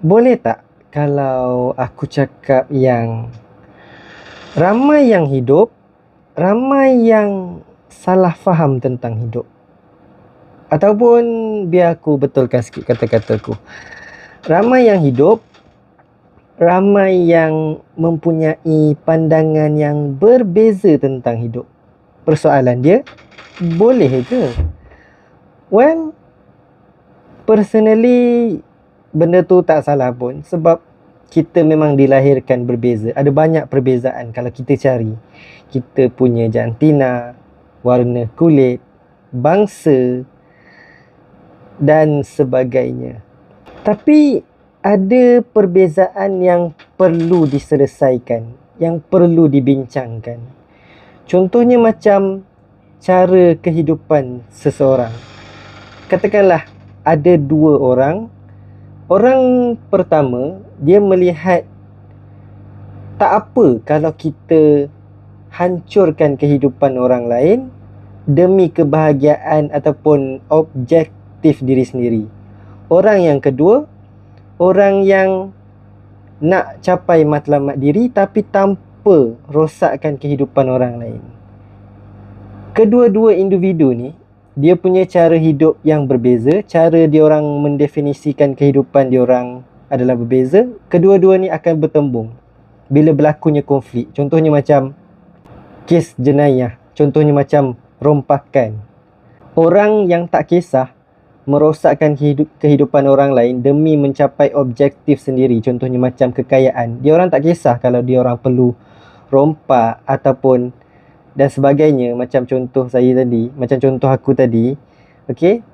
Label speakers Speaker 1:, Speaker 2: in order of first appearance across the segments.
Speaker 1: Boleh tak kalau aku cakap yang ramai yang hidup, ramai yang salah faham tentang hidup? Ataupun biar aku betulkan sikit kata-kataku. Ramai yang hidup, ramai yang mempunyai pandangan yang berbeza tentang hidup. Persoalan dia, boleh ke? Well, personally, benda tu tak salah pun, sebab kita memang dilahirkan berbeza. Ada banyak perbezaan kalau kita cari. Kita punya jantina, warna kulit, bangsa dan sebagainya. Tapi ada perbezaan yang perlu diselesaikan, yang perlu dibincangkan. Contohnya macam cara kehidupan seseorang. Katakanlah ada dua orang. Orang pertama, dia melihat tak apa kalau kita hancurkan kehidupan orang lain demi kebahagiaan ataupun objektif diri sendiri. Orang yang kedua, orang yang nak capai matlamat diri tapi tanpa rosakkan kehidupan orang lain. Kedua-dua individu ni, dia punya cara hidup yang berbeza, cara diorang mendefinisikan kehidupan diorang adalah berbeza. Kedua-dua ni akan bertembung bila berlakunya konflik. Contohnya macam kes jenayah, contohnya macam rompakan. Orang yang tak kisah merosakkan kehidupan orang lain demi mencapai objektif sendiri, contohnya macam kekayaan. Diorang tak kisah kalau diorang perlu rompak ataupun dan sebagainya, macam contoh saya tadi, macam contoh aku tadi. Okey,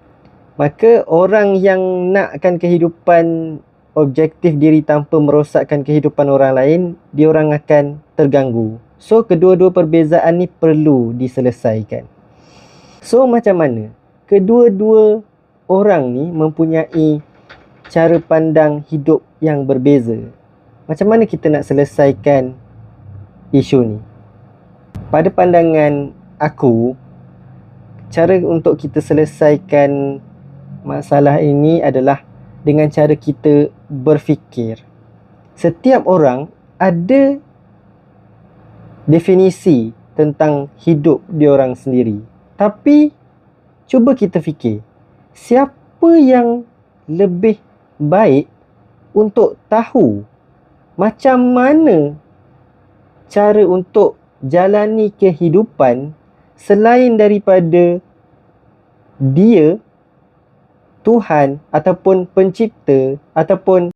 Speaker 1: maka orang yang nakkan kehidupan objektif diri tanpa merosakkan kehidupan orang lain, diorang akan terganggu. So kedua-dua perbezaan ni perlu diselesaikan. So macam mana kedua-dua orang ni mempunyai cara pandang hidup yang berbeza? Macam mana kita nak selesaikan isu ni? Pada pandangan aku, cara untuk kita selesaikan masalah ini adalah dengan cara kita berfikir. Setiap orang ada definisi tentang hidup diorang sendiri. Tapi cuba kita fikir, siapa yang lebih baik untuk tahu macam mana cara untuk jalani kehidupan selain daripada dia, Tuhan ataupun pencipta ataupun